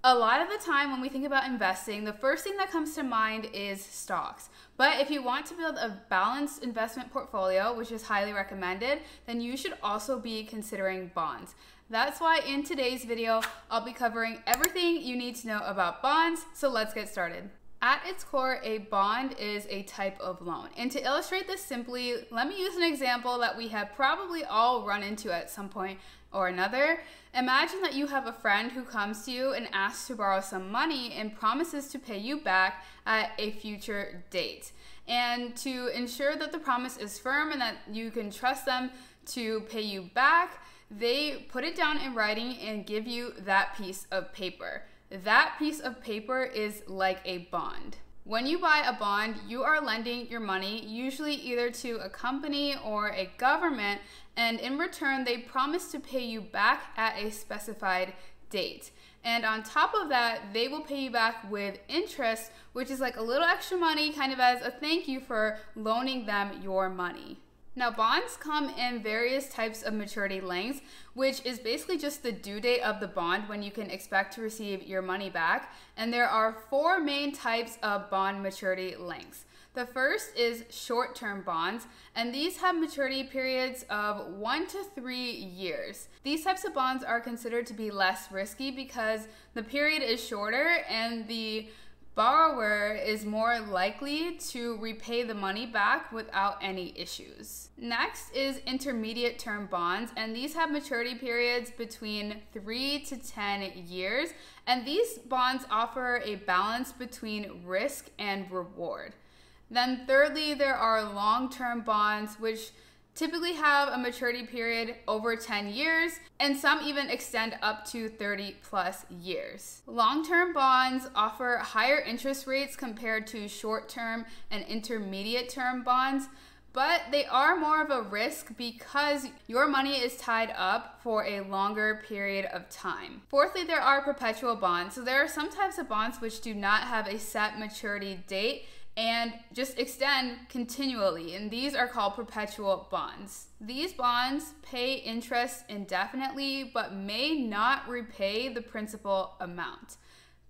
A lot of the time when we think about investing, the first thing that comes to mind is stocks. But if you want to build a balanced investment portfolio, which is highly recommended, then you should also be considering bonds. That's why in today's video, I'll be covering everything you need to know about bonds, so let's get started. At its core, a bond is a type of loan. And to illustrate this simply, let me use an example that we have probably all run into at some point or another. Imagine that you have a friend who comes to you and asks to borrow some money and promises to pay you back at a future date. And to ensure that the promise is firm and that you can trust them to pay you back, they put it down in writing and give you that piece of paper. That piece of paper is like a bond. When you buy a bond, you are lending your money usually either to a company or a government, and in return, they promise to pay you back at a specified date. And on top of that, they will pay you back with interest, which is like a little extra money, kind of as a thank you for loaning them your money. Now, bonds come in various types of maturity lengths, which is basically just the due date of the bond when you can expect to receive your money back. And there are four main types of bond maturity lengths. The first is short-term bonds, and these have maturity periods of 1 to 3 years. These types of bonds are considered to be less risky because the period is shorter and the borrower is more likely to repay the money back without any issues. Next is intermediate term bonds, and these have maturity periods between 3 to 10 years, and these bonds offer a balance between risk and reward. Then thirdly, there are long-term bonds, which typically have a maturity period over 10 years, and some even extend up to 30 plus years. Long-term bonds offer higher interest rates compared to short-term and intermediate-term bonds, but they are more of a risk because your money is tied up for a longer period of time. Fourthly, there are perpetual bonds. So there are some types of bonds which do not have a set maturity date and just extend continually, and these are called perpetual bonds. These bonds pay interest indefinitely but may not repay the principal amount.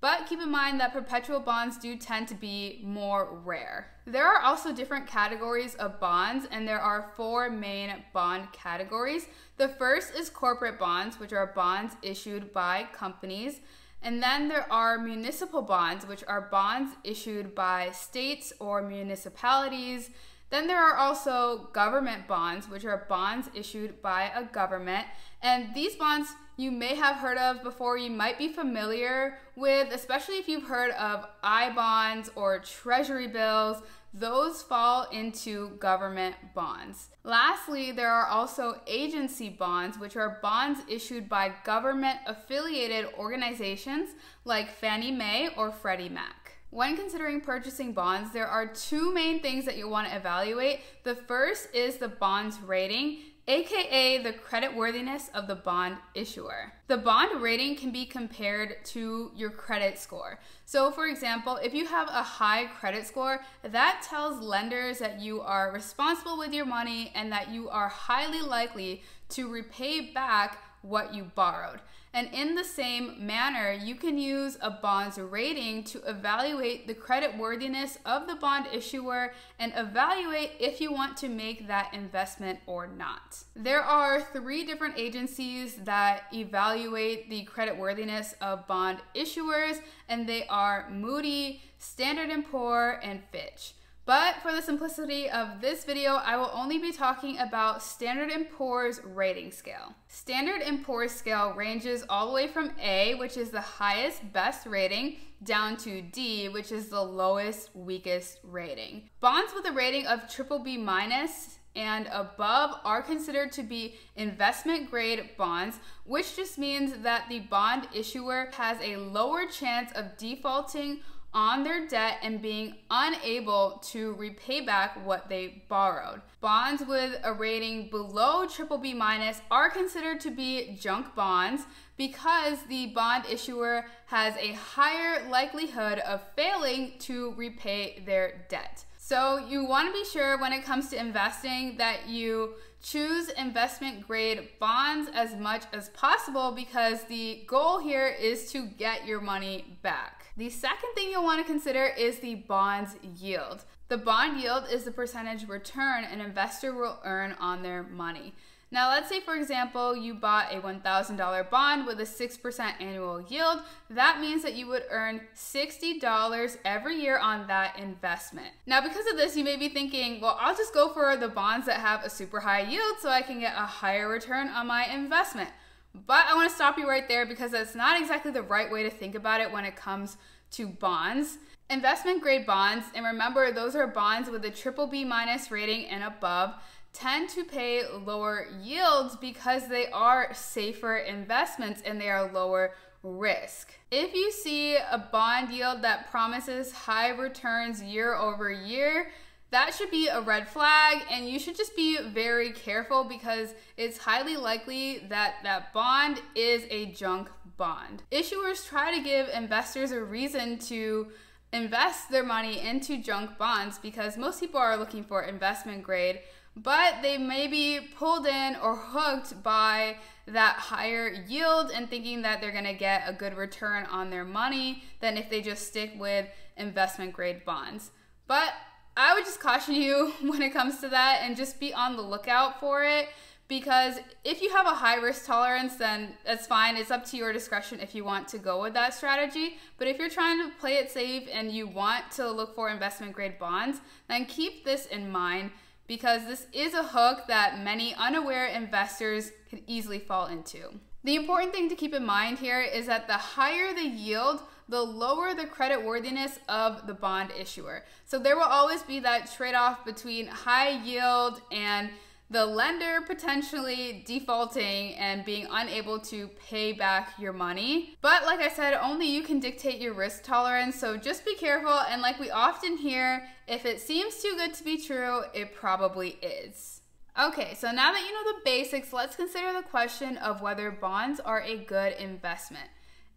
But keep in mind that perpetual bonds do tend to be more rare. There are also different categories of bonds, and there are four main bond categories. The first is corporate bonds, which are bonds issued by companies. And then there are municipal bonds, which are bonds issued by states or municipalities. Then there are also government bonds, which are bonds issued by a government. And these bonds you may have heard of before, you might be familiar with, especially if you've heard of I-bonds or treasury bills. Those fall into government bonds. Lastly, there are also agency bonds, which are bonds issued by government-affiliated organizations like Fannie Mae or Freddie Mac. When considering purchasing bonds, there are two main things that you'll want to evaluate. The first is the bond's rating, aka the creditworthiness of the bond issuer. The bond rating can be compared to your credit score. So for example, if you have a high credit score, that tells lenders that you are responsible with your money and that you are highly likely to repay back what you borrowed. And in the same manner, you can use a bond's rating to evaluate the creditworthiness of the bond issuer and evaluate if you want to make that investment or not. There are three different agencies that evaluate the creditworthiness of bond issuers, and they are Moody, Standard & Poor's, and Fitch. But for the simplicity of this video, I will only be talking about Standard & Poor's rating scale. Standard & Poor's scale ranges all the way from A, which is the highest, best rating, down to D, which is the lowest, weakest rating. Bonds with a rating of BBB- and above are considered to be investment grade bonds, which just means that the bond issuer has a lower chance of defaulting on their debt and being unable to repay back what they borrowed. Bonds with a rating below BBB- are considered to be junk bonds because the bond issuer has a higher likelihood of failing to repay their debt. So you want to be sure when it comes to investing that you choose investment grade bonds as much as possible, because the goal here is to get your money back. The second thing you'll want to consider is the bond's yield. The bond yield is the percentage return an investor will earn on their money. Now, let's say, for example, you bought a $1,000 bond with a 6% annual yield. That means that you would earn $60 every year on that investment. Now, because of this, you may be thinking, well, I'll just go for the bonds that have a super high yield so I can get a higher return on my investment. But I want to stop you right there, because that's not exactly the right way to think about it when it comes to bonds. Investment grade bonds, and remember, those are bonds with a BBB- rating and above, tend to pay lower yields because they are safer investments and they are lower risk. If you see a bond yield that promises high returns year over year, that should be a red flag, and you should just be very careful, because it's highly likely that that bond is a junk bond. Issuers try to give investors a reason to invest their money into junk bonds because most people are looking for investment grade, but they may be pulled in or hooked by that higher yield and thinking that they're going to get a good return on their money than if they just stick with investment grade bonds. But I would just caution you when it comes to that, and just be on the lookout for it, because if you have a high risk tolerance, then that's fine. It's up to your discretion if you want to go with that strategy. But if you're trying to play it safe and you want to look for investment grade bonds, then keep this in mind, because this is a hook that many unaware investors could easily fall into. The important thing to keep in mind here is that the higher the yield, the lower the credit worthiness of the bond issuer. So there will always be that trade-off between high yield and the lender potentially defaulting and being unable to pay back your money. But like I said, only you can dictate your risk tolerance, so just be careful. And like we often hear, if it seems too good to be true, it probably is. Okay, so now that you know the basics, let's consider the question of whether bonds are a good investment.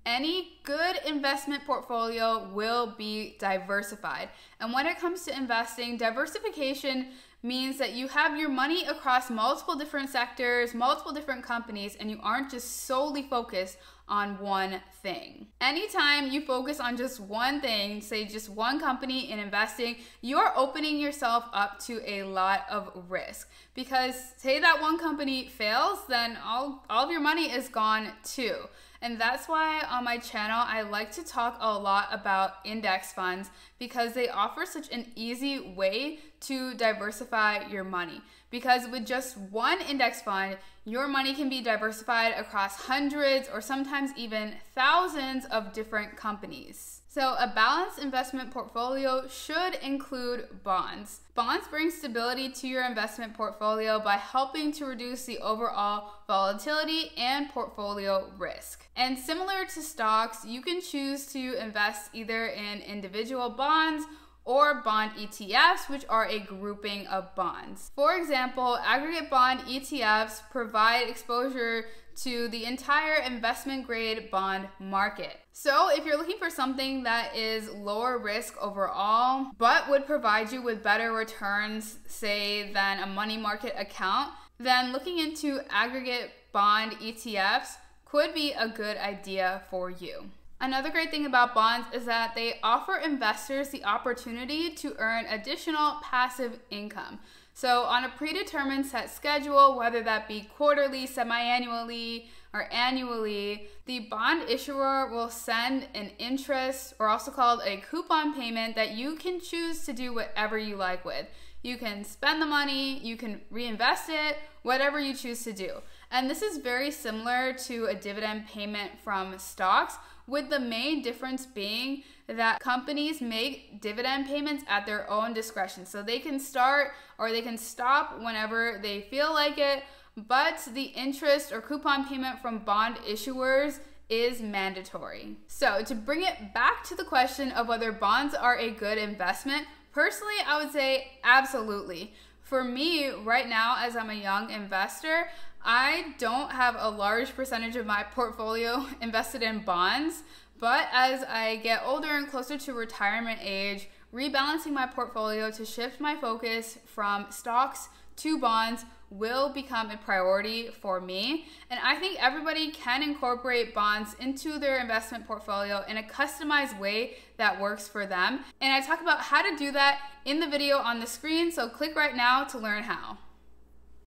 Any good investment portfolio will be diversified. And when it comes to investing, diversification means that you have your money across multiple different sectors, multiple different companies, and you aren't just solely focused on one thing. Anytime you focus on just one thing, say just one company in investing, you're opening yourself up to a lot of risk. Because say that one company fails, then all of your money is gone too. And that's why on my channel, I like to talk a lot about index funds, because they offer such an easy way to diversify your money. Because with just one index fund, your money can be diversified across hundreds or sometimes even thousands of different companies. So a balanced investment portfolio should include bonds. Bonds bring stability to your investment portfolio by helping to reduce the overall volatility and portfolio risk. And similar to stocks, you can choose to invest either in individual bonds or bond ETFs, which are a grouping of bonds. For example, aggregate bond ETFs provide exposure to the entire investment grade bond market. So if you're looking for something that is lower risk overall, but would provide you with better returns, say, than a money market account, then looking into aggregate bond ETFs could be a good idea for you. Another great thing about bonds is that they offer investors the opportunity to earn additional passive income. So on a predetermined set schedule, whether that be quarterly, semi-annually, or annually, the bond issuer will send an interest, or also called a coupon payment, that you can choose to do whatever you like with. You can spend the money, you can reinvest it, whatever you choose to do. And this is very similar to a dividend payment from stocks, with the main difference being that companies make dividend payments at their own discretion. So they can start or they can stop whenever they feel like it, but the interest or coupon payment from bond issuers is mandatory. So to bring it back to the question of whether bonds are a good investment, personally, I would say absolutely. For me, right now, as I'm a young investor, I don't have a large percentage of my portfolio invested in bonds, but as I get older and closer to retirement age, rebalancing my portfolio to shift my focus from stocks to bonds will become a priority for me. And I think everybody can incorporate bonds into their investment portfolio in a customized way that works for them. And I talk about how to do that in the video on the screen, so click right now to learn how.